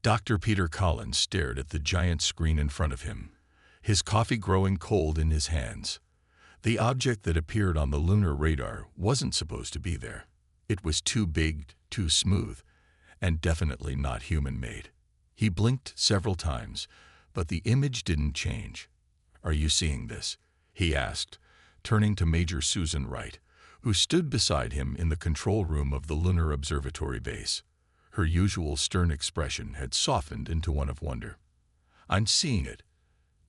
Dr. Peter Collins stared at the giant screen in front of him, his coffee growing cold in his hands. The object that appeared on the lunar radar wasn't supposed to be there. It was too big, too smooth, and definitely not human-made. He blinked several times, but the image didn't change. "Are you seeing this?" he asked, turning to Major Susan Wright, who stood beside him in the control room of the Lunar Observatory base. Her usual stern expression had softened into one of wonder. "I'm seeing it,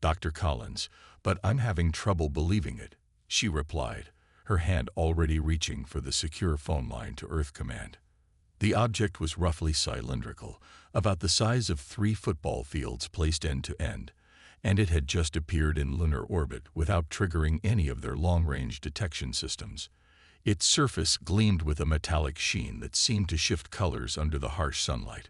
Dr. Collins, but I'm having trouble believing it," she replied, her hand already reaching for the secure phone line to Earth Command. The object was roughly cylindrical, about the size of 3 football fields placed end to end, and it had just appeared in lunar orbit without triggering any of their long-range detection systems. Its surface gleamed with a metallic sheen that seemed to shift colors under the harsh sunlight.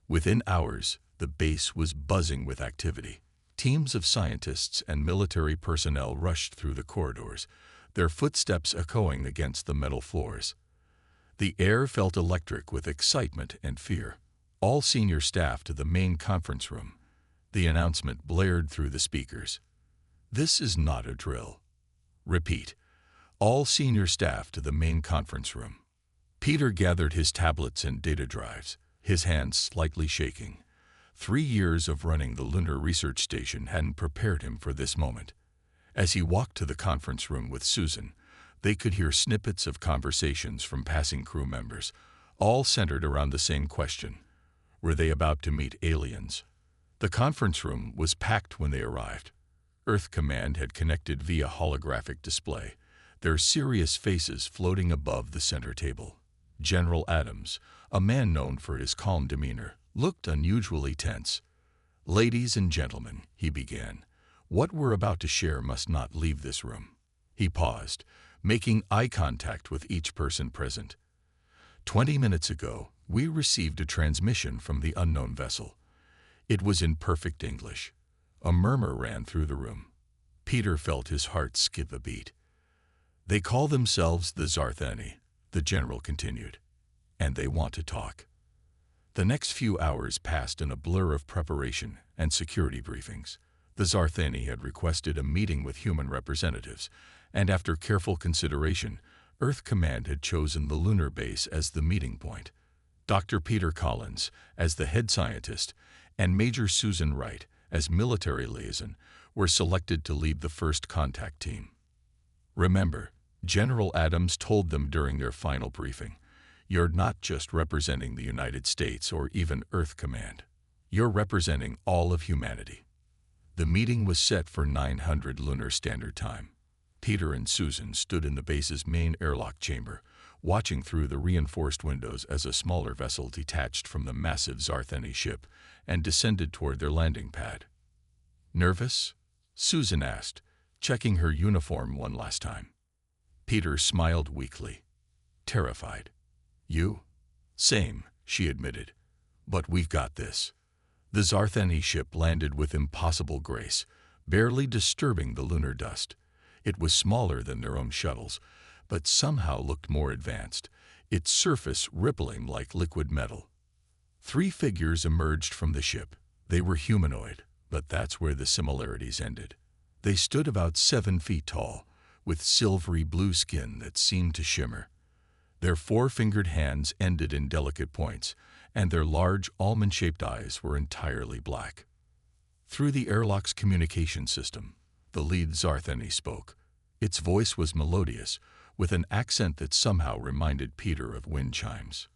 Within hours, the base was buzzing with activity. Teams of scientists and military personnel rushed through the corridors, their footsteps echoing against the metal floors. The air felt electric with excitement and fear. "All senior staff to the main conference room," the announcement blared through the speakers. "This is not a drill. Repeat, all senior staff to the main conference room." Peter gathered his tablets and data drives, his hands slightly shaking. 3 years of running the Lunar Research Station hadn't prepared him for this moment. As he walked to the conference room with Susan, they could hear snippets of conversations from passing crew members, all centered around the same question: were they about to meet aliens? The conference room was packed when they arrived. Earth Command had connected via holographic display, their serious faces floating above the center table. General Adams, a man known for his calm demeanor, looked unusually tense. "Ladies and gentlemen," he began, "what we're about to share must not leave this room." He paused, making eye contact with each person present. 20 minutes ago, we received a transmission from the unknown vessel. It was in perfect English. A murmur ran through the room. Peter felt his heart skip a beat. "They call themselves the Zarthani," the general continued, "and they want to talk." The next few hours passed in a blur of preparation and security briefings. The Zarthani had requested a meeting with human representatives, and after careful consideration, Earth Command had chosen the lunar base as the meeting point. Dr. Peter Collins, as the head scientist, and Major Susan Wright, as military liaison, were selected to lead the first contact team. "Remember," General Adams told them during their final briefing, "you're not just representing the United States or even Earth Command. You're representing all of humanity." The meeting was set for 900 Lunar Standard Time. Peter and Susan stood in the base's main airlock chamber, watching through the reinforced windows as a smaller vessel detached from the massive Zarthani ship and descended toward their landing pad. "Nervous?" Susan asked, checking her uniform one last time. Peter smiled weakly. "Terrified." "You?" "Same," she admitted. "But we've got this." The Zarthani ship landed with impossible grace, barely disturbing the lunar dust. It was smaller than their own shuttles, but somehow looked more advanced, its surface rippling like liquid metal. 3 figures emerged from the ship. They were humanoid, but that's where the similarities ended. They stood about 7 feet tall, with silvery blue skin that seemed to shimmer. Their 4-fingered hands ended in delicate points, and their large almond-shaped eyes were entirely black. Through the airlock's communication system, the lead Zarthani spoke. Its voice was melodious, with an accent that somehow reminded Peter of wind chimes.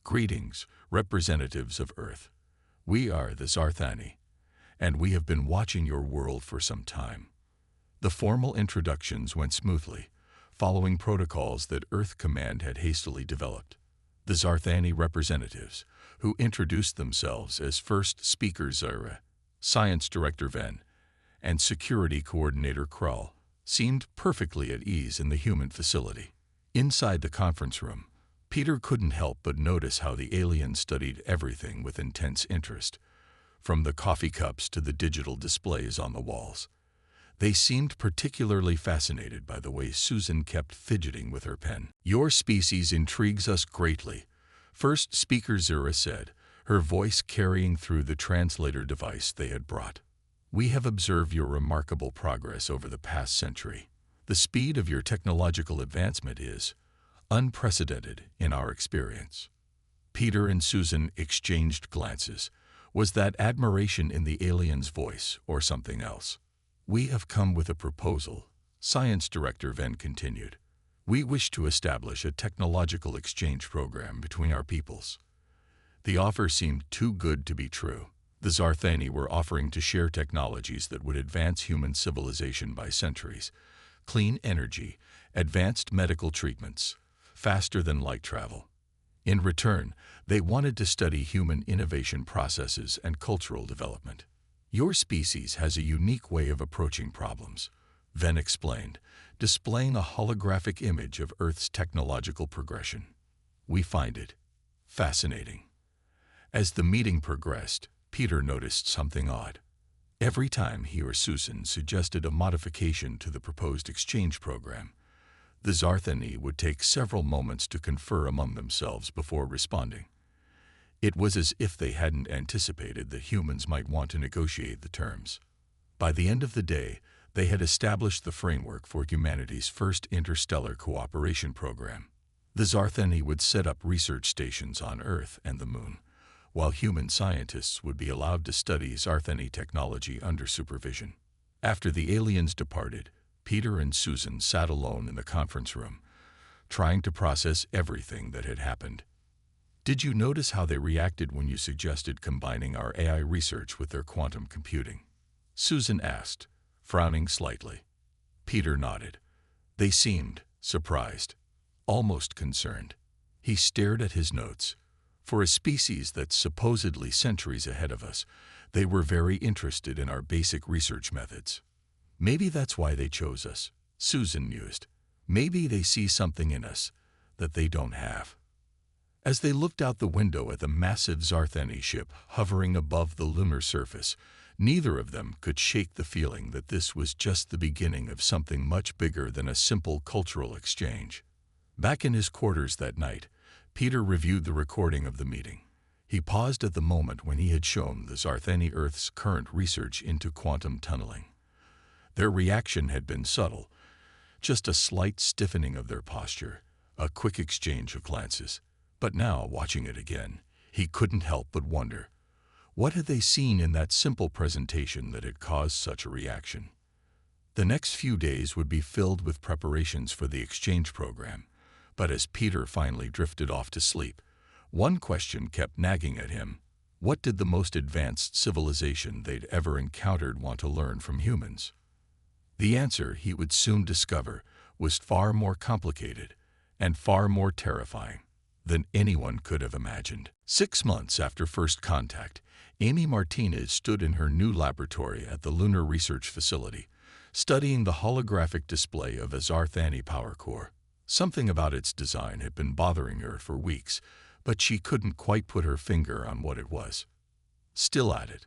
"Greetings, representatives of Earth. We are the Zarthani, and we have been watching your world for some time." The formal introductions went smoothly, following protocols that Earth Command had hastily developed. The Zarthani representatives, who introduced themselves as First Speaker Zara, Science Director Ven, and Security Coordinator Krull, seemed perfectly at ease in the human facility. Inside the conference room, Peter couldn't help but notice how the aliens studied everything with intense interest, from the coffee cups to the digital displays on the walls. They seemed particularly fascinated by the way Susan kept fidgeting with her pen. "Your species intrigues us greatly," First Speaker Zura said, her voice carrying through the translator device they had brought. "We have observed your remarkable progress over the past century. The speed of your technological advancement is unprecedented in our experience." Peter and Susan exchanged glances. Was that admiration in the alien's voice or something else? "We have come with a proposal," Science Director Venn continued. "We wish to establish a technological exchange program between our peoples." The offer seemed too good to be true. The Zarthani were offering to share technologies that would advance human civilization by centuries. Clean energy, advanced medical treatments, faster than light travel. In return, they wanted to study human innovation processes and cultural development. "Your species has a unique way of approaching problems," Venn explained, displaying a holographic image of Earth's technological progression. "We find it fascinating." As the meeting progressed, Peter noticed something odd. Every time he or Susan suggested a modification to the proposed exchange program, the Zarthani would take several moments to confer among themselves before responding. It was as if they hadn't anticipated that humans might want to negotiate the terms. By the end of the day, they had established the framework for humanity's first interstellar cooperation program. The Zarthani would set up research stations on Earth and the Moon, while human scientists would be allowed to study Zarthani technology under supervision. After the aliens departed, Peter and Susan sat alone in the conference room, trying to process everything that had happened. "Did you notice how they reacted when you suggested combining our AI research with their quantum computing?" Susan asked, frowning slightly. Peter nodded. They seemed surprised, almost concerned. He stared at his notes. For a species that's supposedly centuries ahead of us, they were very interested in our basic research methods. "Maybe that's why they chose us," Susan mused. "Maybe they see something in us that they don't have." As they looked out the window at the massive Zarthani ship hovering above the lunar surface, neither of them could shake the feeling that this was just the beginning of something much bigger than a simple cultural exchange. Back in his quarters that night, Peter reviewed the recording of the meeting. He paused at the moment when he had shown the Zarthani Earth's current research into quantum tunneling. Their reaction had been subtle, just a slight stiffening of their posture, a quick exchange of glances. But now, watching it again, he couldn't help but wonder, what had they seen in that simple presentation that had caused such a reaction? The next few days would be filled with preparations for the exchange program, but as Peter finally drifted off to sleep, one question kept nagging at him. What did the most advanced civilization they'd ever encountered want to learn from humans? The answer, he would soon discover, was far more complicated and far more terrifying than anyone could have imagined. 6 months after first contact, Amy Martinez stood in her new laboratory at the Lunar Research Facility, studying the holographic display of a Zarthani power core. Something about its design had been bothering her for weeks, but she couldn't quite put her finger on what it was. "Still at it?"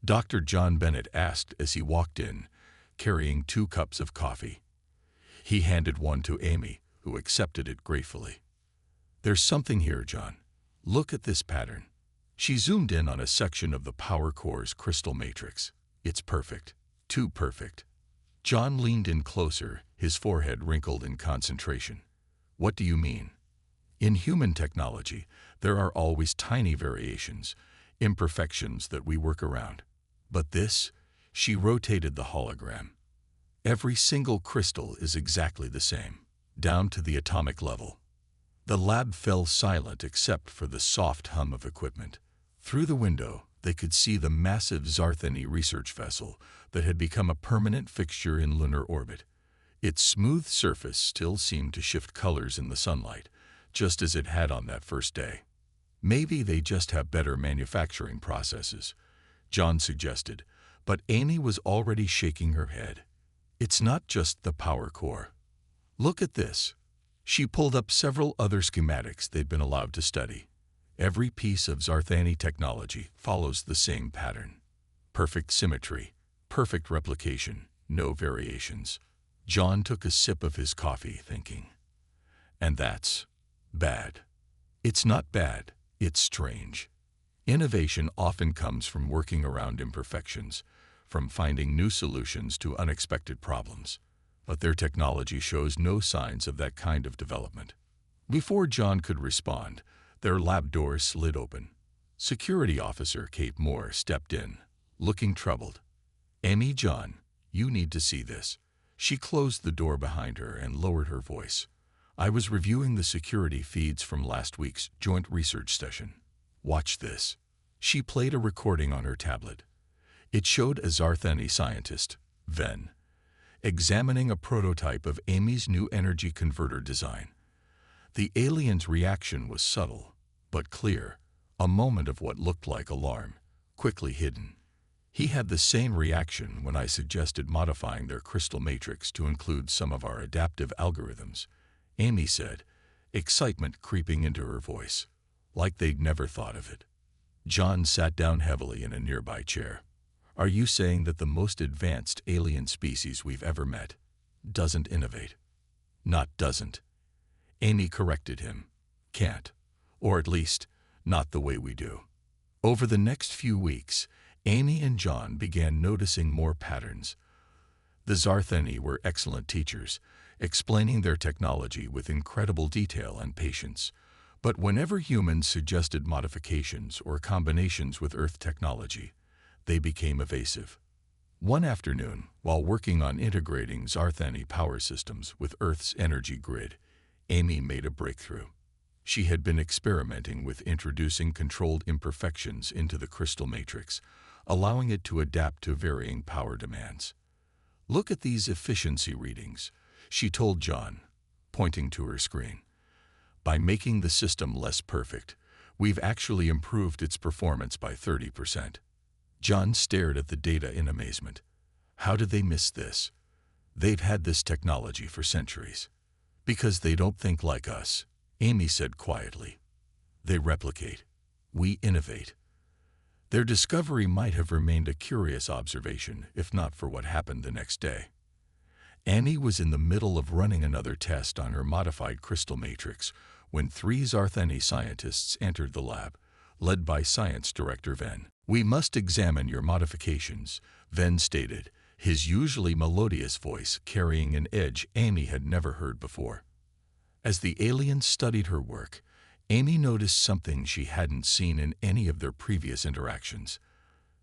Dr. John Bennett asked as he walked in, carrying 2 cups of coffee. He handed one to Amy, who accepted it gratefully. "There's something here, John. Look at this pattern." She zoomed in on a section of the power core's crystal matrix. "It's perfect. Too perfect." John leaned in closer, his forehead wrinkled in concentration. "What do you mean?" "In human technology, there are always tiny variations, imperfections that we work around. But this," she rotated the hologram. "Every single crystal is exactly the same, down to the atomic level." The lab fell silent except for the soft hum of equipment. Through the window, they could see the massive Zarthani research vessel that had become a permanent fixture in lunar orbit. Its smooth surface still seemed to shift colors in the sunlight, just as it had on that first day. "Maybe they just have better manufacturing processes," John suggested, but Amy was already shaking her head. "It's not just the power core. Look at this." She pulled up several other schematics they'd been allowed to study. Every piece of Zarthani technology follows the same pattern. Perfect symmetry, perfect replication, no variations. John took a sip of his coffee, thinking, "And that's bad." "It's not bad, it's strange." Innovation often comes from working around imperfections, from finding new solutions to unexpected problems. But their technology shows no signs of that kind of development. Before John could respond, their lab door slid open. Security Officer Kate Moore stepped in, looking troubled. "Amy, John, you need to see this." She closed the door behind her and lowered her voice. "I was reviewing the security feeds from last week's joint research session. Watch this." She played a recording on her tablet. It showed a Zarthani scientist, Ven, examining a prototype of Amy's new energy converter design. The alien's reaction was subtle, but clear, a moment of what looked like alarm, quickly hidden. He had the same reaction when I suggested modifying their crystal matrix to include some of our adaptive algorithms, Amy said, excitement creeping into her voice, like they'd never thought of it. John sat down heavily in a nearby chair. "Are you saying that the most advanced alien species we've ever met doesn't innovate?" "Not doesn't," Amy corrected him. "Can't. Or at least, not the way we do." Over the next few weeks, Amy and John began noticing more patterns. The Zarthani were excellent teachers, explaining their technology with incredible detail and patience. But whenever humans suggested modifications or combinations with Earth technology, they became evasive. One afternoon, while working on integrating Zarthani power systems with Earth's energy grid, Amy made a breakthrough. She had been experimenting with introducing controlled imperfections into the crystal matrix, allowing it to adapt to varying power demands. "Look at these efficiency readings," she told John, pointing to her screen. "By making the system less perfect, we've actually improved its performance by 30%. John stared at the data in amazement. How did they miss this? They've had this technology for centuries. "Because they don't think like us," Amy said quietly. "They replicate. We innovate." Their discovery might have remained a curious observation if not for what happened the next day. Annie was in the middle of running another test on her modified crystal matrix when 3 Zarthani scientists entered the lab, led by Science Director Ven. "We must examine your modifications," Ven stated, his usually melodious voice carrying an edge Amy had never heard before. As the aliens studied her work, Amy noticed something she hadn't seen in any of their previous interactions.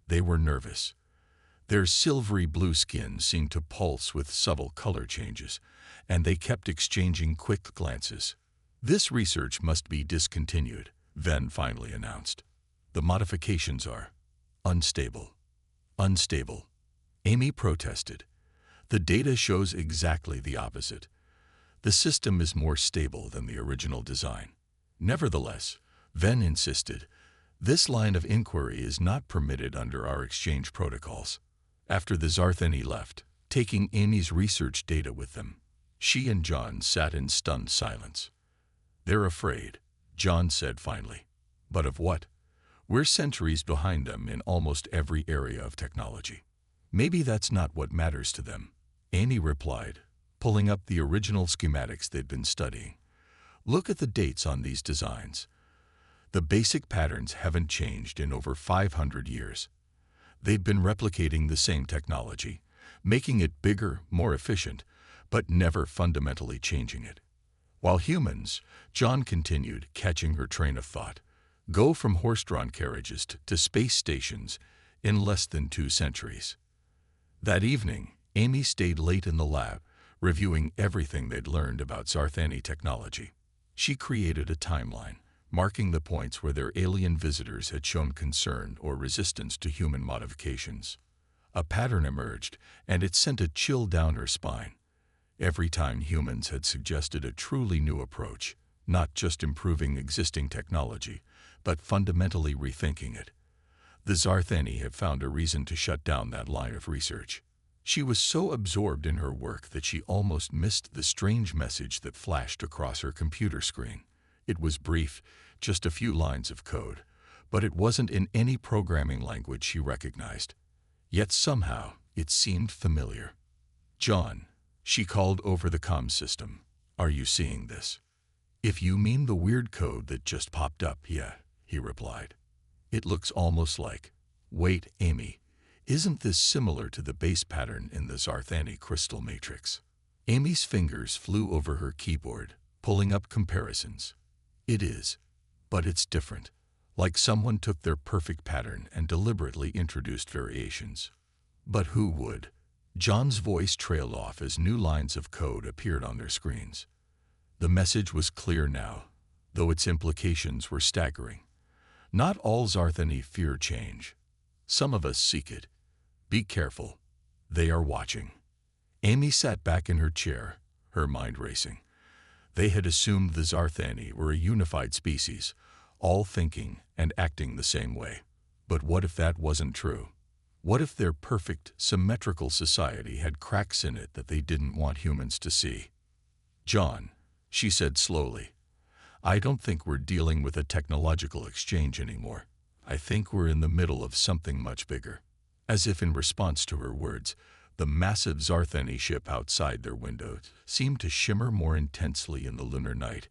They were nervous. Their silvery blue skin seemed to pulse with subtle color changes, and they kept exchanging quick glances. "This research must be discontinued," Ven finally announced. "The modifications are unstable." "Unstable," Amy protested. "The data shows exactly the opposite. The system is more stable than the original design." "Nevertheless," Ven insisted, "this line of inquiry is not permitted under our exchange protocols." After the Zarthani left, taking Amy's research data with them, she and John sat in stunned silence. "They're afraid," John said finally. "But of what? We're centuries behind them in almost every area of technology." "Maybe that's not what matters to them," Amy replied, pulling up the original schematics they'd been studying. "Look at the dates on these designs. The basic patterns haven't changed in over 500 years. They've been replicating the same technology, making it bigger, more efficient, but never fundamentally changing it. While humans," John continued, catching her train of thought, "go from horse-drawn carriages to space stations in less than 2 centuries. That evening, Amy stayed late in the lab, reviewing everything they'd learned about Zarthani technology. She created a timeline, marking the points where their alien visitors had shown concern or resistance to human modifications. A pattern emerged, and it sent a chill down her spine. Every time humans had suggested a truly new approach, not just improving existing technology, but fundamentally rethinking it, the Zarthani had found a reason to shut down that line of research. She was so absorbed in her work that she almost missed the strange message that flashed across her computer screen. It was brief, just a few lines of code, but it wasn't in any programming language she recognized. Yet somehow, it seemed familiar. "John," she called over the comm system, "are you seeing this?" "If you mean the weird code that just popped up, yeah," he replied. It looks almost like, wait, Amy, isn't this similar to the base pattern in the Zarthani crystal matrix? Amy's fingers flew over her keyboard, pulling up comparisons. It is, but it's different. Like someone took their perfect pattern and deliberately introduced variations. But who would? John's voice trailed off as new lines of code appeared on their screens. The message was clear now, though its implications were staggering. Not all Zarthani fear change. Some of us seek it. Be careful. They are watching. Amy sat back in her chair, her mind racing. They had assumed the Zarthani were a unified species, all thinking and acting the same way. But what if that wasn't true? What if their perfect, symmetrical society had cracks in it that they didn't want humans to see? John, she said slowly, I don't think we're dealing with a technological exchange anymore. I think we're in the middle of something much bigger. As if in response to her words, the massive Zarthani ship outside their window seemed to shimmer more intensely in the lunar night,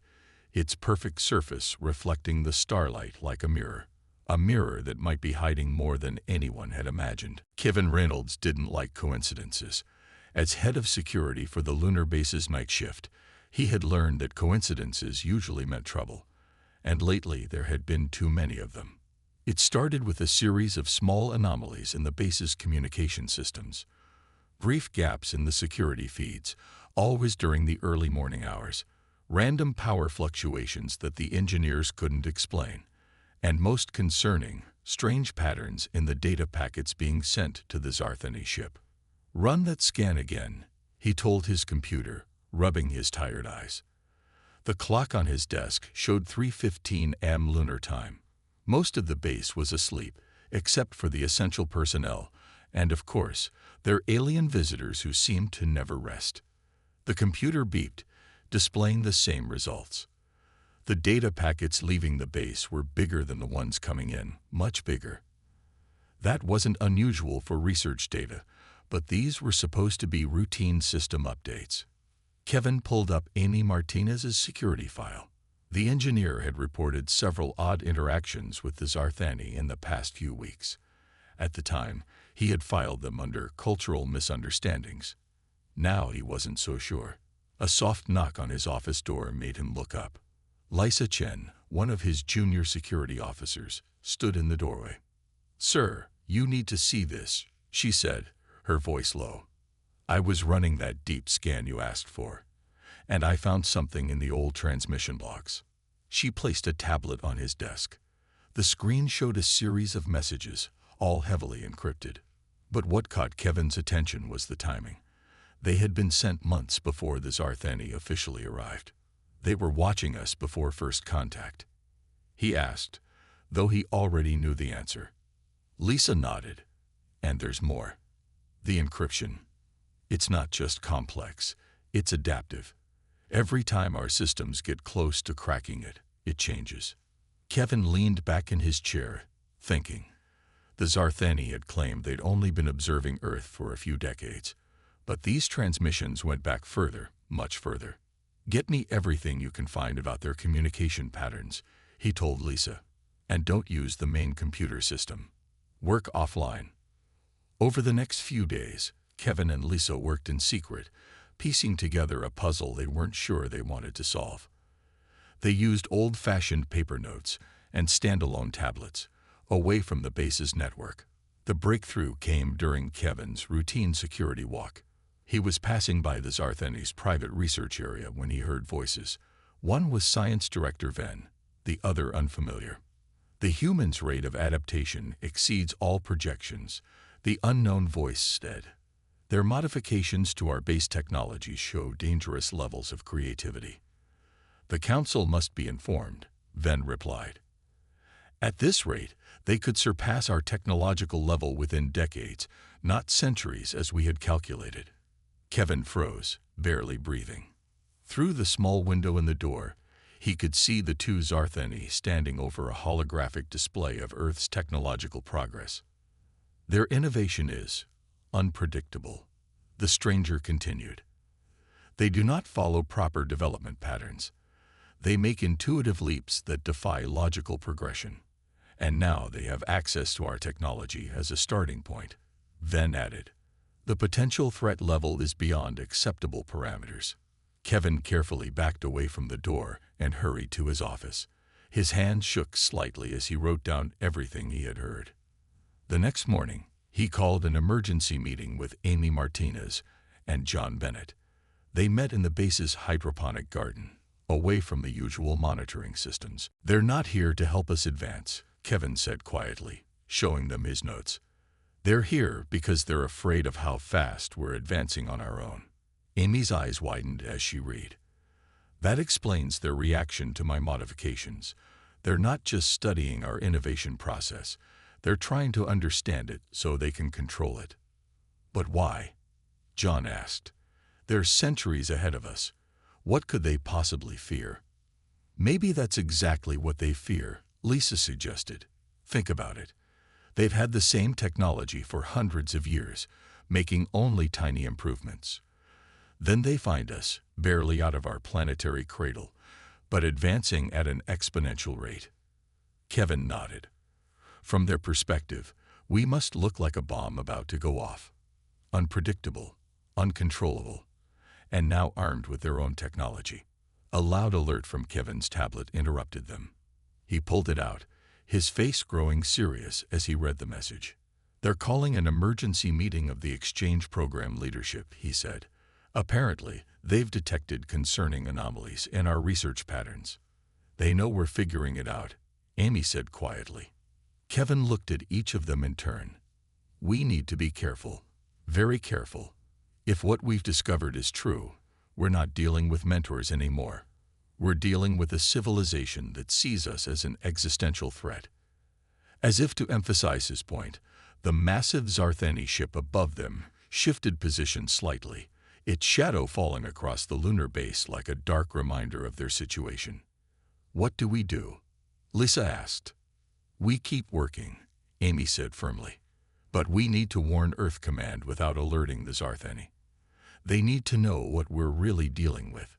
its perfect surface reflecting the starlight like a mirror that might be hiding more than anyone had imagined. Kevin Reynolds didn't like coincidences. As head of security for the lunar base's night shift, he had learned that coincidences usually meant trouble, and lately there had been too many of them. It started with a series of small anomalies in the base's communication systems. Brief gaps in the security feeds, always during the early morning hours, random power fluctuations that the engineers couldn't explain, and most concerning, strange patterns in the data packets being sent to the Zarthani ship. Run that scan again, he told his computer, rubbing his tired eyes. The clock on his desk showed 3:15 am lunar time. Most of the base was asleep, except for the essential personnel, and of course, their alien visitors who seemed to never rest. The computer beeped, displaying the same results. The data packets leaving the base were bigger than the ones coming in, much bigger. That wasn't unusual for research data, but these were supposed to be routine system updates. Kevin pulled up Amy Martinez's security file. The engineer had reported several odd interactions with the Zarthani in the past few weeks. At the time, he had filed them under cultural misunderstandings. Now he wasn't so sure. A soft knock on his office door made him look up. Lisa Chen, one of his junior security officers, stood in the doorway. "Sir, you need to see this," she said, her voice low. "I was running that deep scan you asked for, and I found something in the old transmission logs." She placed a tablet on his desk. The screen showed a series of messages, all heavily encrypted. But what caught Kevin's attention was the timing. They had been sent months before the Zarthani officially arrived. They were watching us before first contact. He asked, though he already knew the answer. Lisa nodded. And there's more. The encryption. It's not just complex, it's adaptive. Every time our systems get close to cracking it, it changes. Kevin leaned back in his chair, thinking. The Zarthani had claimed they'd only been observing Earth for a few decades, but these transmissions went back further, much further. "Get me everything you can find about their communication patterns," he told Lisa, "and don't use the main computer system. Work offline." Over the next few days, Kevin and Lisa worked in secret, piecing together a puzzle they weren't sure they wanted to solve. They used old-fashioned paper notes and standalone tablets, away from the base's network. The breakthrough came during Kevin's routine security walk. He was passing by the Zarthani's private research area when he heard voices. One was Science Director Ven, the other unfamiliar. "The human's rate of adaptation exceeds all projections," the unknown voice said. "Their modifications to our base technology show dangerous levels of creativity." "The Council must be informed," Ven replied. "At this rate, they could surpass our technological level within decades, not centuries as we had calculated." Kevin froze, barely breathing. Through the small window in the door, he could see the two Zarthani standing over a holographic display of Earth's technological progress. "Their innovation is unpredictable," the stranger continued. "They do not follow proper development patterns. They make intuitive leaps that defy logical progression. and now they have access to our technology as a starting point. Then added, the potential threat level is beyond acceptable parameters. Kevin carefully backed away from the door and hurried to his office. His hand shook slightly as he wrote down everything he had heard. The next morning, he called an emergency meeting with Amy Martinez and John Bennett. They met in the base's hydroponic garden, away from the usual monitoring systems. They're not here to help us advance, Kevin said quietly, showing them his notes. They're here because they're afraid of how fast we're advancing on our own. Amy's eyes widened as she read. That explains their reaction to my modifications. They're not just studying our innovation process. They're trying to understand it so they can control it. But why? John asked. They're centuries ahead of us. What could they possibly fear? Maybe that's exactly what they fear, Lisa suggested. Think about it. They've had the same technology for hundreds of years, making only tiny improvements. Then they find us, barely out of our planetary cradle, but advancing at an exponential rate. Kevin nodded. From their perspective, we must look like a bomb about to go off. Unpredictable, uncontrollable, and now armed with their own technology. A loud alert from Kevin's tablet interrupted them. He pulled it out, his face growing serious as he read the message. They're calling an emergency meeting of the exchange program leadership, he said. Apparently, they've detected concerning anomalies in our research patterns. They know we're figuring it out, Amy said quietly. Kevin looked at each of them in turn. We need to be careful, very careful. If what we've discovered is true, we're not dealing with mentors anymore. We're dealing with a civilization that sees us as an existential threat. As if to emphasize his point, the massive Zarthani ship above them shifted position slightly, its shadow falling across the lunar base like a dark reminder of their situation. What do we do? Lisa asked. We keep working, Amy said firmly. But we need to warn Earth Command without alerting the Zarthani. They need to know what we're really dealing with.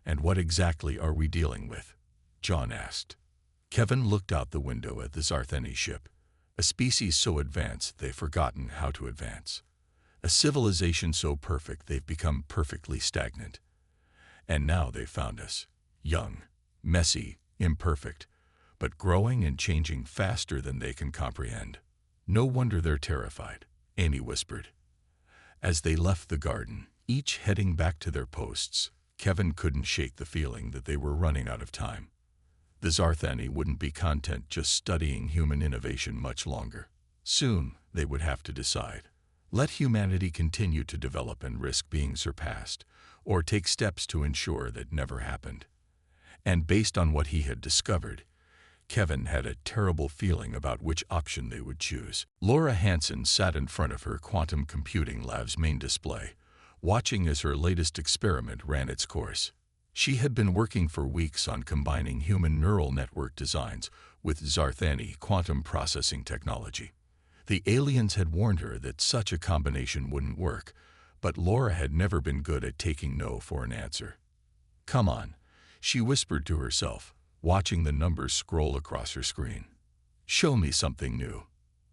And what exactly are we dealing with? John asked. Kevin looked out the window at the Zarthani ship, a species so advanced they've forgotten how to advance. A civilization so perfect they've become perfectly stagnant. And now they've found us, young, messy, imperfect, but growing and changing faster than they can comprehend. No wonder they're terrified, Amy whispered. As they left the garden, each heading back to their posts, Kevin couldn't shake the feeling that they were running out of time. The Zarthani wouldn't be content just studying human innovation much longer. Soon, they would have to decide. Let humanity continue to develop and risk being surpassed, or take steps to ensure that never happened. And based on what he had discovered, Kevin had a terrible feeling about which option they would choose. Laura Hansen sat in front of her quantum computing lab's main display, watching as her latest experiment ran its course. She had been working for weeks on combining human neural network designs with Zarthani quantum processing technology. The aliens had warned her that such a combination wouldn't work, but Laura had never been good at taking no for an answer. Come on, she whispered to herself, watching the numbers scroll across her screen. Show me something new.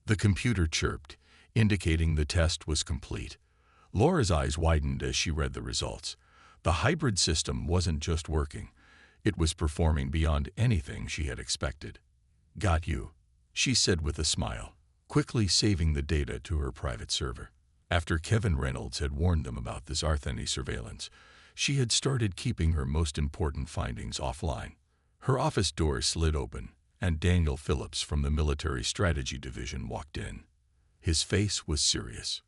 The computer chirped, indicating the test was complete. Laura's eyes widened as she read the results. The hybrid system wasn't just working, it was performing beyond anything she had expected. Got you, she said with a smile, quickly saving the data to her private server. After Kevin Reynolds had warned them about the Zarthani surveillance, she had started keeping her most important findings offline. Her office door slid open, and Daniel Phillips from the Military Strategy Division walked in. His face was serious.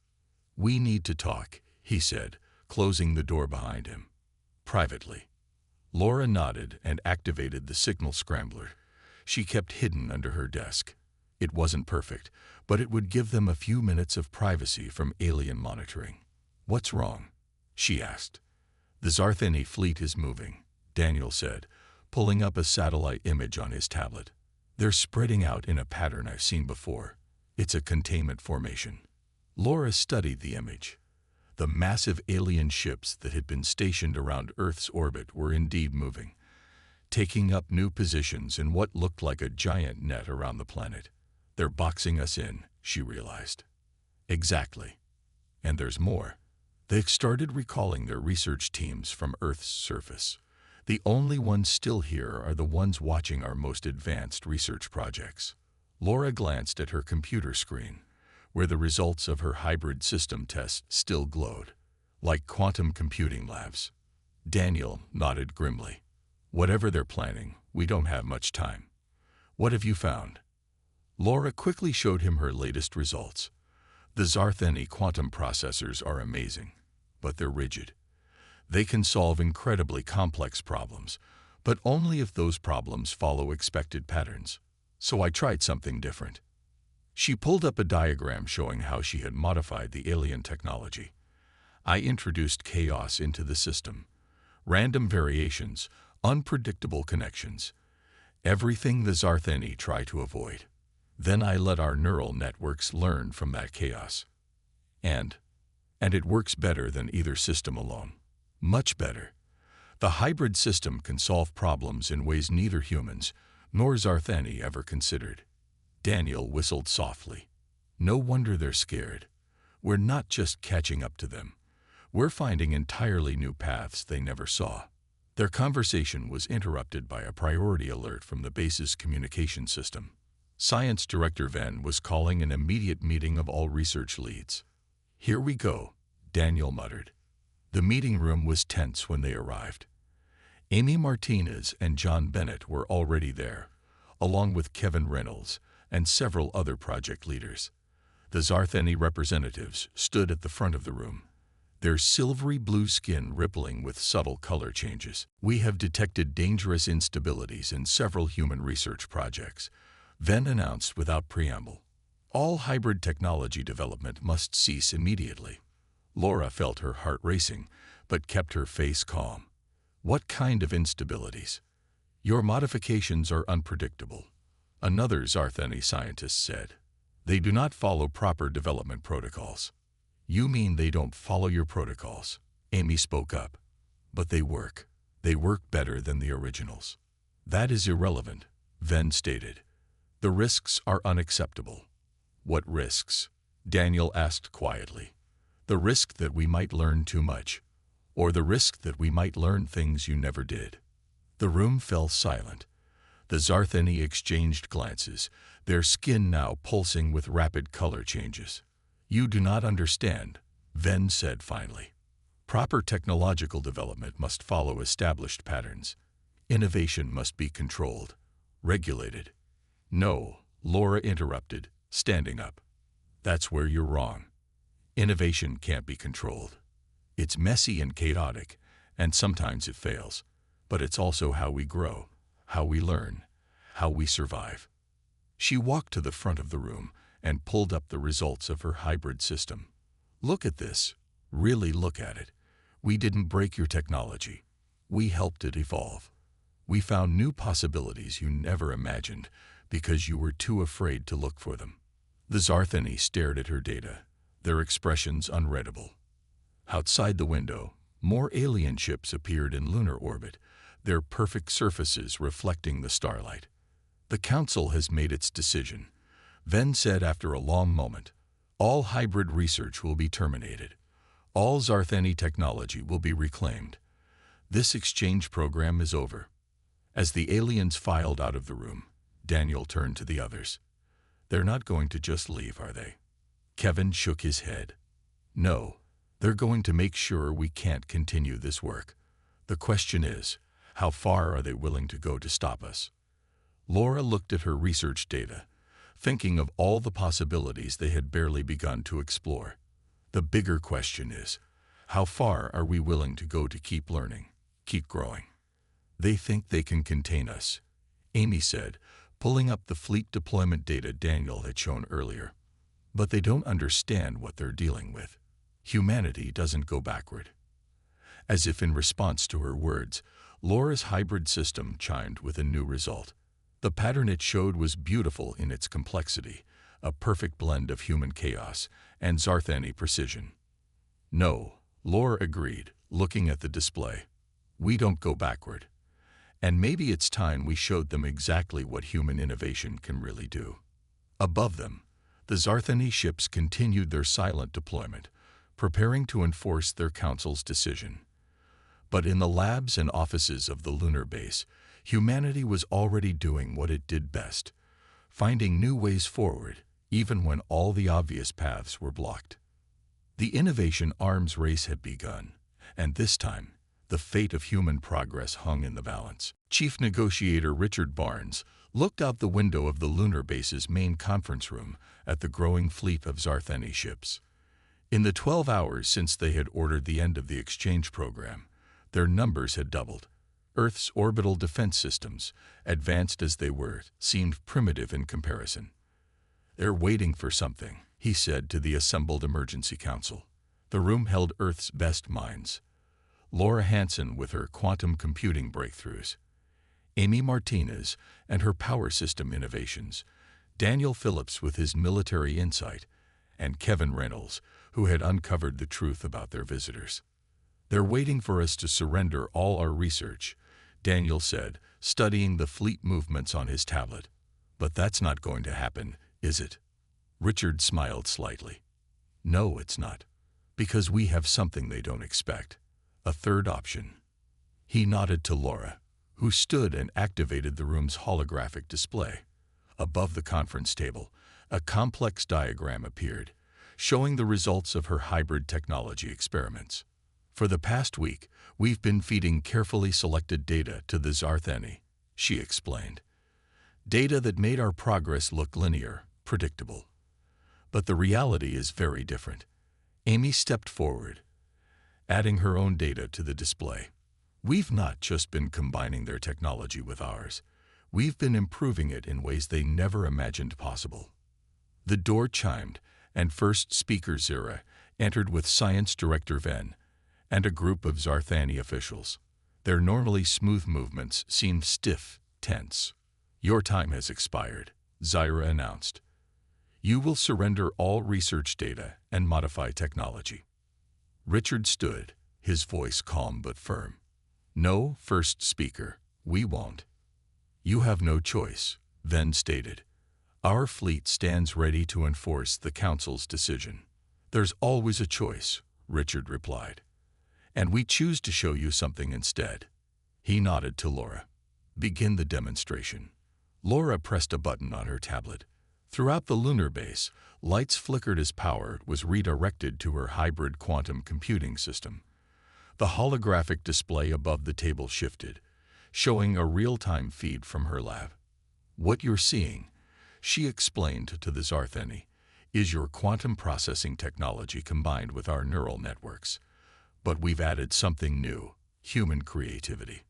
We need to talk, he said, closing the door behind him. Privately. Laura nodded and activated the signal scrambler she kept hidden under her desk. It wasn't perfect, but it would give them a few minutes of privacy from alien monitoring. What's wrong? She asked. The Zarthani fleet is moving, Daniel said, pulling up a satellite image on his tablet. They're spreading out in a pattern I've seen before. It's a containment formation. Laura studied the image. The massive alien ships that had been stationed around Earth's orbit were indeed moving. taking up new positions in what looked like a giant net around the planet. They're boxing us in, she realized. Exactly. And there's more. They started recalling their research teams from Earth's surface. The only ones still here are the ones watching our most advanced research projects. Laura glanced at her computer screen, where the results of her hybrid system tests still glowed, like quantum computing labs. Daniel nodded grimly. Whatever they're planning, we don't have much time. What have you found? Laura quickly showed him her latest results. The Zartheni quantum processors are amazing, but they're rigid. They can solve incredibly complex problems, but only if those problems follow expected patterns. So I tried something different. She pulled up a diagram showing how she had modified the alien technology. I introduced chaos into the system. Random variations, unpredictable connections. Everything the Zartheni try to avoid. Then I let our neural networks learn from that chaos. And it works better than either system alone. Much better. The hybrid system can solve problems in ways neither humans nor Zartheni ever considered. Daniel whistled softly. No wonder they're scared. We're not just catching up to them. We're finding entirely new paths they never saw. Their conversation was interrupted by a priority alert from the base's communication system. Science Director Venn was calling an immediate meeting of all research leads. Here we go, Daniel muttered. The meeting room was tense when they arrived. Amy Martinez and John Bennett were already there, along with Kevin Reynolds and several other project leaders. The Zartheni representatives stood at the front of the room, their silvery blue skin rippling with subtle color changes. We have detected dangerous instabilities in several human research projects, Venn announced without preamble. All hybrid technology development must cease immediately. Laura felt her heart racing, but kept her face calm. What kind of instabilities? Your modifications are unpredictable, another Zartheni scientist said. They do not follow proper development protocols. You mean they don't follow your protocols? Amy spoke up. But they work. They work better than the originals. That is irrelevant, Venn stated. The risks are unacceptable. What risks? Daniel asked quietly. The risk that we might learn too much, or the risk that we might learn things you never did. The room fell silent. The Zartheni exchanged glances, their skin now pulsing with rapid color changes. You do not understand, Venn said finally. Proper technological development must follow established patterns. Innovation must be controlled, regulated. No, Laura interrupted, standing up. That's where you're wrong. Innovation can't be controlled. It's messy and chaotic, and sometimes it fails. But it's also how we grow, how we learn, how we survive. She walked to the front of the room and pulled up the results of her hybrid system. Look at this. Really look at it. We didn't break your technology. We helped it evolve. We found new possibilities you never imagined because you were too afraid to look for them. The Zartheni stared at her data, their expressions unreadable. Outside the window, more alien ships appeared in lunar orbit, their perfect surfaces reflecting the starlight. The Council has made its decision, Venn said after a long moment. All hybrid research will be terminated. All Zartheni technology will be reclaimed. This exchange program is over. As the aliens filed out of the room, Daniel turned to the others. They're not going to just leave, are they? Kevin shook his head. No, they're going to make sure we can't continue this work. The question is, how far are they willing to go to stop us? Laura looked at her research data, thinking of all the possibilities they had barely begun to explore. The bigger question is, how far are we willing to go to keep learning, keep growing? They think they can contain us, Amy said, pulling up the fleet deployment data Daniel had shown earlier. But they don't understand what they're dealing with. Humanity doesn't go backward. As if in response to her words, Laura's hybrid system chimed with a new result. The pattern it showed was beautiful in its complexity, a perfect blend of human chaos and Zartheni precision. No, Laura agreed, looking at the display. We don't go backward. And maybe it's time we showed them exactly what human innovation can really do. Above them, the Zarthani ships continued their silent deployment, preparing to enforce their council's decision. But in the labs and offices of the lunar base, humanity was already doing what it did best, finding new ways forward, even when all the obvious paths were blocked. The innovation arms race had begun, and this time, the fate of human progress hung in the balance. Chief Negotiator Richard Barnes looked out the window of the lunar base's main conference room at the growing fleet of Zarthani ships. In the 12 hours since they had ordered the end of the exchange program, their numbers had doubled. Earth's orbital defense systems, advanced as they were, seemed primitive in comparison. "They're waiting for something," he said to the assembled emergency council. The room held Earth's best minds. Laura Hansen with her quantum computing breakthroughs, Amy Martinez and her power system innovations, Daniel Phillips with his military insight, and Kevin Reynolds, who had uncovered the truth about their visitors. "They're waiting for us to surrender all our research," Daniel said, studying the fleet movements on his tablet. "But that's not going to happen, is it?" Richard smiled slightly. "No, it's not. Because we have something they don't expect. A third option." He nodded to Laura, who stood and activated the room's holographic display. Above the conference table, a complex diagram appeared, showing the results of her hybrid technology experiments. "For the past week, we've been feeding carefully selected data to the Zarthani," she explained. "Data that made our progress look linear, predictable. But the reality is very different." Amy stepped forward, adding her own data to the display. "We've not just been combining their technology with ours. We've been improving it in ways they never imagined possible." The door chimed, and first speaker Zira entered with Science Director Ven and a group of Zarthani officials. Their normally smooth movements seemed stiff, tense. "Your time has expired," Zira announced. "You will surrender all research data and modify technology." Richard stood, his voice calm but firm. "No, first speaker, we won't." "You have no choice," Ven stated. "Our fleet stands ready to enforce the Council's decision." "There's always a choice," Richard replied. "And we choose to show you something instead." He nodded to Laura. "Begin the demonstration." Laura pressed a button on her tablet. Throughout the lunar base, lights flickered as power was redirected to her hybrid quantum computing system. The holographic display above the table shifted, showing a real-time feed from her lab. "What you're seeing," she explained to the Zarthani, "is your quantum processing technology combined with our neural networks. But we've added something new: human creativity."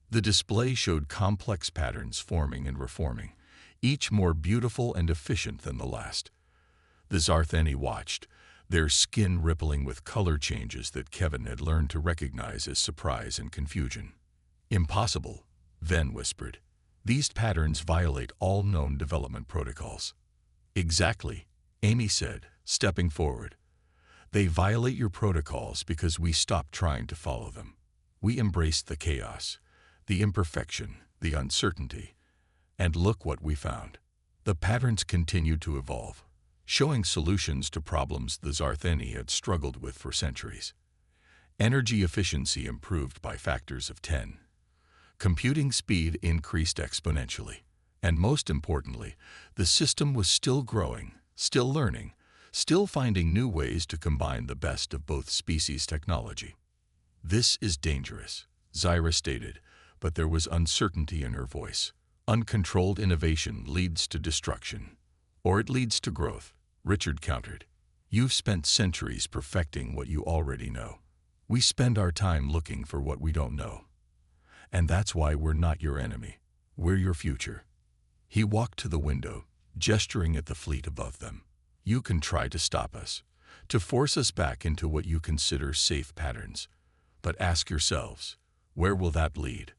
The display showed complex patterns forming and reforming, each more beautiful and efficient than the last. The Zarthani watched, their skin rippling with color changes that Kevin had learned to recognize as surprise and confusion. "Impossible," Ven whispered. "These patterns violate all known development protocols." "Exactly," Amy said, stepping forward. "They violate your protocols because we stopped trying to follow them. We embraced the chaos, the imperfection, the uncertainty. And look what we found." The patterns continued to evolve, showing solutions to problems the Zarthani had struggled with for centuries. Energy efficiency improved by factors of 10. Computing speed increased exponentially. And most importantly, the system was still growing, still learning, still finding new ways to combine the best of both species' technology. "This is dangerous," Zira stated, but there was uncertainty in her voice. "Uncontrolled innovation leads to destruction. Or it leads to growth," Richard countered. "You've spent centuries perfecting what you already know. We spend our time looking for what we don't know. And that's why we're not your enemy. We're your future." He walked to the window, gesturing at the fleet above them. "You can try to stop us, to force us back into what you consider safe patterns. But ask yourselves, where will that lead?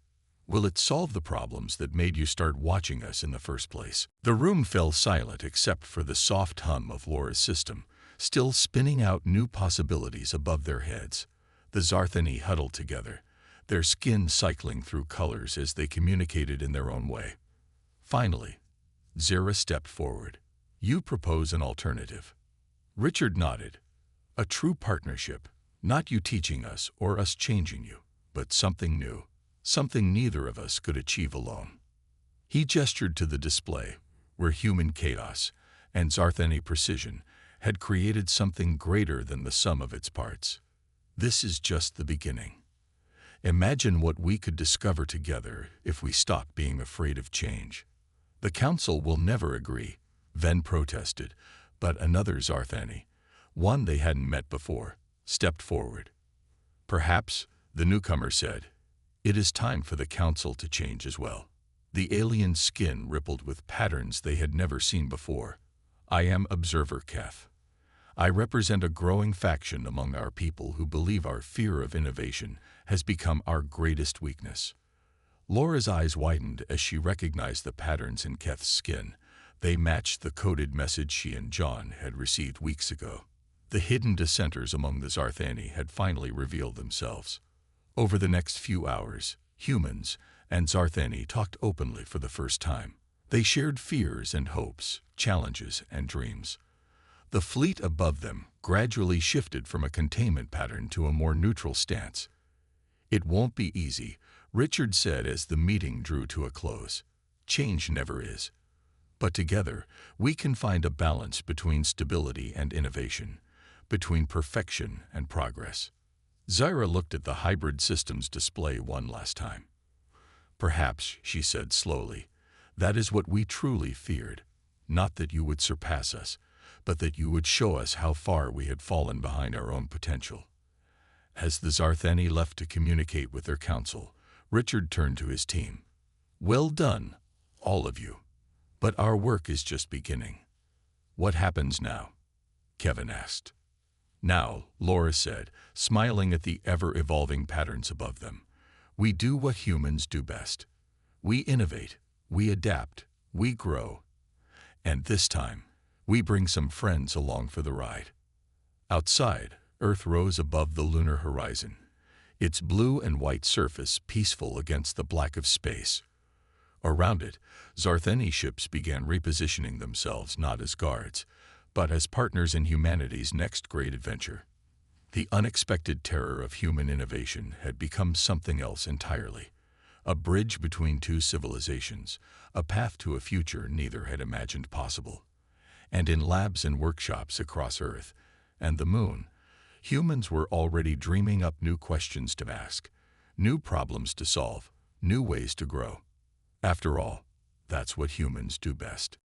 Will it solve the problems that made you start watching us in the first place?" The room fell silent except for the soft hum of Laura's system, still spinning out new possibilities above their heads. The Zarthani huddled together, their skin cycling through colors as they communicated in their own way. Finally, Zara stepped forward. "You propose an alternative." Richard nodded. "A true partnership, not you teaching us or us changing you, but something new, something neither of us could achieve alone." He gestured to the display, where human chaos and Zartheni precision had created something greater than the sum of its parts. "This is just the beginning. Imagine what we could discover together if we stopped being afraid of change." "The Council will never agree," Ven protested, but another Zartheni, one they hadn't met before, stepped forward. "Perhaps," the newcomer said, "it is time for the Council to change as well." The alien skin rippled with patterns they had never seen before. "I am Observer Keth. I represent a growing faction among our people who believe our fear of innovation has become our greatest weakness." Laura's eyes widened as she recognized the patterns in Keth's skin. They matched the coded message she and John had received weeks ago. The hidden dissenters among the Zartheni had finally revealed themselves. Over the next few hours, humans and Zartheni talked openly for the first time. They shared fears and hopes, challenges and dreams. The fleet above them gradually shifted from a containment pattern to a more neutral stance. "It won't be easy," Richard said as the meeting drew to a close. "Change never is. But together, we can find a balance between stability and innovation, between perfection and progress." Zyra looked at the hybrid systems display one last time. "Perhaps," she said slowly, "that is what we truly feared. Not that you would surpass us, but that you would show us how far we had fallen behind our own potential." As the Zartheni left to communicate with their council, Richard turned to his team. "Well done, all of you. But our work is just beginning." "What happens now?" Kevin asked. "Now," Laura said, smiling at the ever-evolving patterns above them, "we do what humans do best. We innovate, we adapt, we grow. And this time, we bring some friends along for the ride." Outside, Earth rose above the lunar horizon, its blue and white surface peaceful against the black of space. Around it, Zartheni ships began repositioning themselves not as guards, but as partners in humanity's next great adventure. The unexpected terror of human innovation had become something else entirely. A bridge between two civilizations, a path to a future neither had imagined possible. And in labs and workshops across Earth and the Moon, humans were already dreaming up new questions to ask, new problems to solve, new ways to grow. After all, that's what humans do best.